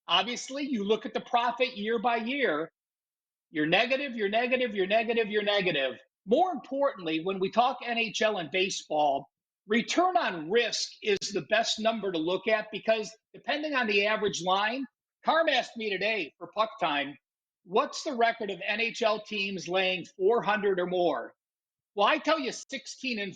Obviously, you look at the profit year by year, you're negative, you're negative, you're negative, you're negative. More importantly, when we talk NHL and baseball, return on risk is the best number to look at because depending on the average line, Carm asked me today for puck time, what's the record of NHL teams laying 400 or more? Well, I tell you 16-4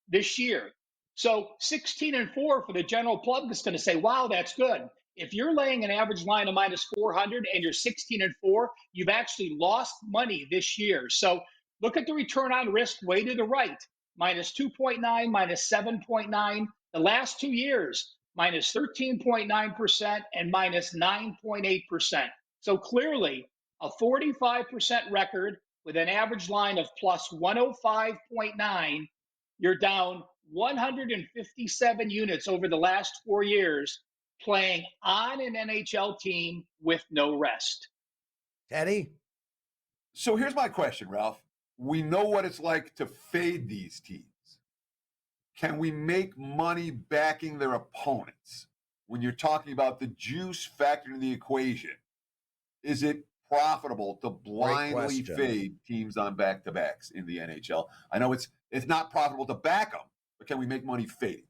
this year. So 16-4 for the general public is going to say, wow, that's good. If you're laying an average line of minus 400 and you're 16-4, you've actually lost money this year. So look at the return on risk way to the right, minus 2.9, minus 7.9. The last 2 years, minus 13.9% and minus 9.8%. So clearly a 45% record with an average line of plus 105.9, you're down 157 units over the last 4 years playing on an NHL team with no rest. Teddy? So here's my question, Ralph. We know what it's like to fade these teams. Can we make money backing their opponents? When you're talking about the juice factor in the equation, is it profitable to blindly fade teams on back-to-backs in the NHL? I know it's not profitable to back them, but can we make money fading?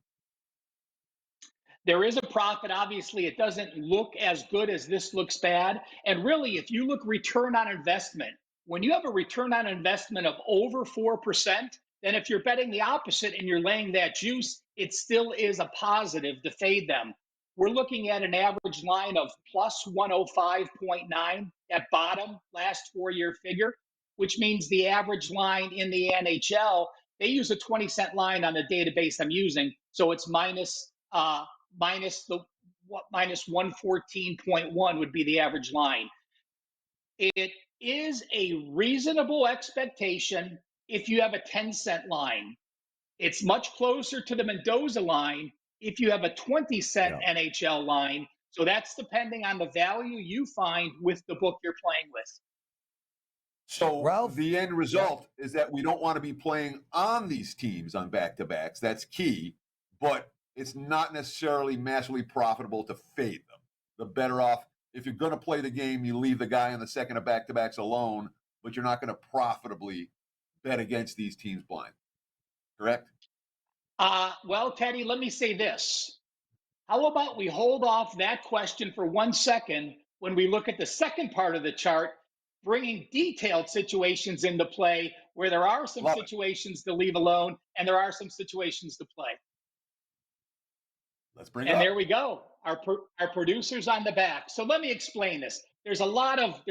There is a profit. Obviously, it doesn't look as good as this looks bad. And really, if you look return on investment, when you have a return on investment of over 4%, then if you're betting the opposite and you're laying that juice, it still is a positive to fade them. We're looking at an average line of plus 105.9 at bottom, last 4-year figure, which means the average line in the NHL, they use a 20-cent line on the database I'm using. So it's minus 114.1 would be the average line. It is a reasonable expectation if you have a 10-cent line. It's much closer to the Mendoza line if you have a 20-cent NHL line. So that's depending on the value you find with the book you're playing with. So Ralph, the end result is that we don't want to be playing on these teams on back-to-backs. That's key. But it's not necessarily massively profitable to fade them. The better off, if you're going to play the game, you leave the guy on the second of back-to-backs alone, but you're not going to profitably bet against these teams blind. Correct? Well, Teddy, let me say this. How about we hold off that question for 1 second when we look at the second part of the chart, bringing detailed situations into play where there are some situations to leave alone and there are some situations to play. Let's bring it up. And there we go. Our producer's on the back. So let me explain this. There's a lot of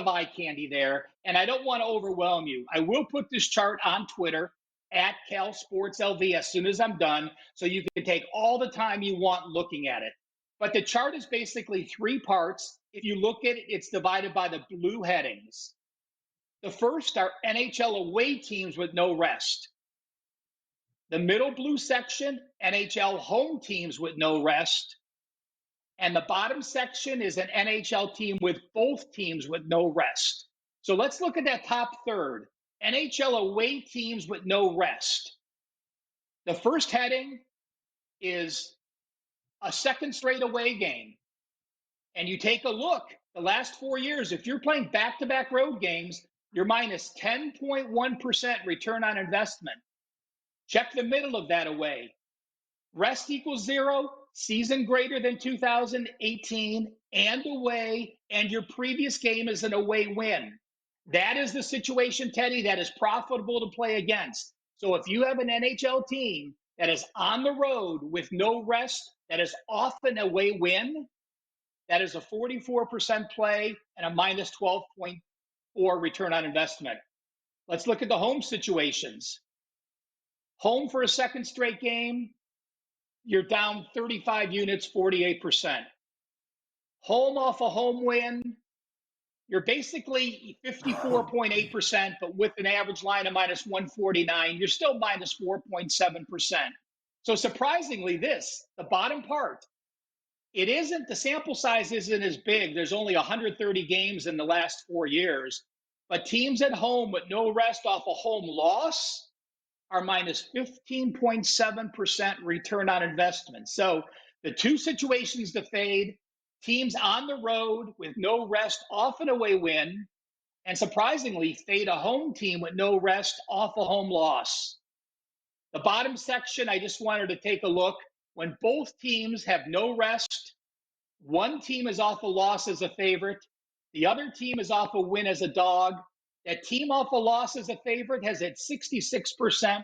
eye candy there, and I don't want to overwhelm you. I will put this chart on Twitter at CalSportsLV as soon as I'm done, so you can take all the time you want looking at it. But the chart is basically 3 parts. If you look at it, it's divided by the blue headings. The first are NHL away teams with no rest. The middle blue section, NHL home teams with no rest. And the bottom section is an NHL team with both teams with no rest. So let's look at that top third, NHL away teams with no rest. The first heading is a second straight away game. And you take a look, the last 4 years, if you're playing back-to-back road games, you're minus 10.1% return on investment. Check the middle of that away. Rest equals 0, season greater than 2018, and away, and your previous game is an away win. That is the situation, Teddy, that is profitable to play against. So if you have an NHL team that is on the road with no rest, that is often a away win, that is a 44% play and a minus 12.4 return on investment. Let's look at the home situations. Home for a second straight game, you're down 35 units, 48%. Home off a home win, you're basically 54.8%, but with an average line of minus 149, you're still minus 4.7%. So surprisingly, the bottom part, the sample size isn't as big. There's only 130 games in the last 4 years, but teams at home with no rest off a home loss are minus 15.7% return on investment. So the 2 situations to fade, Teams on the road with no rest off an away win, and surprisingly, fade a home team with no rest off a home loss. The bottom section, I just wanted to take a look. When both teams have no rest, one team is off a loss as a favorite, the other team is off a win as a dog. That team off a loss as a favorite has at 66%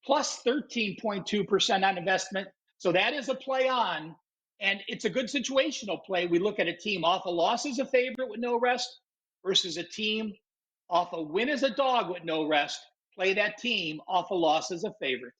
plus 13.2% on investment. So that is a play on, and it's a good situational play. We look at a team off a loss as a favorite with no rest versus a team off a win as a dog with no rest. Play that team off a loss as a favorite.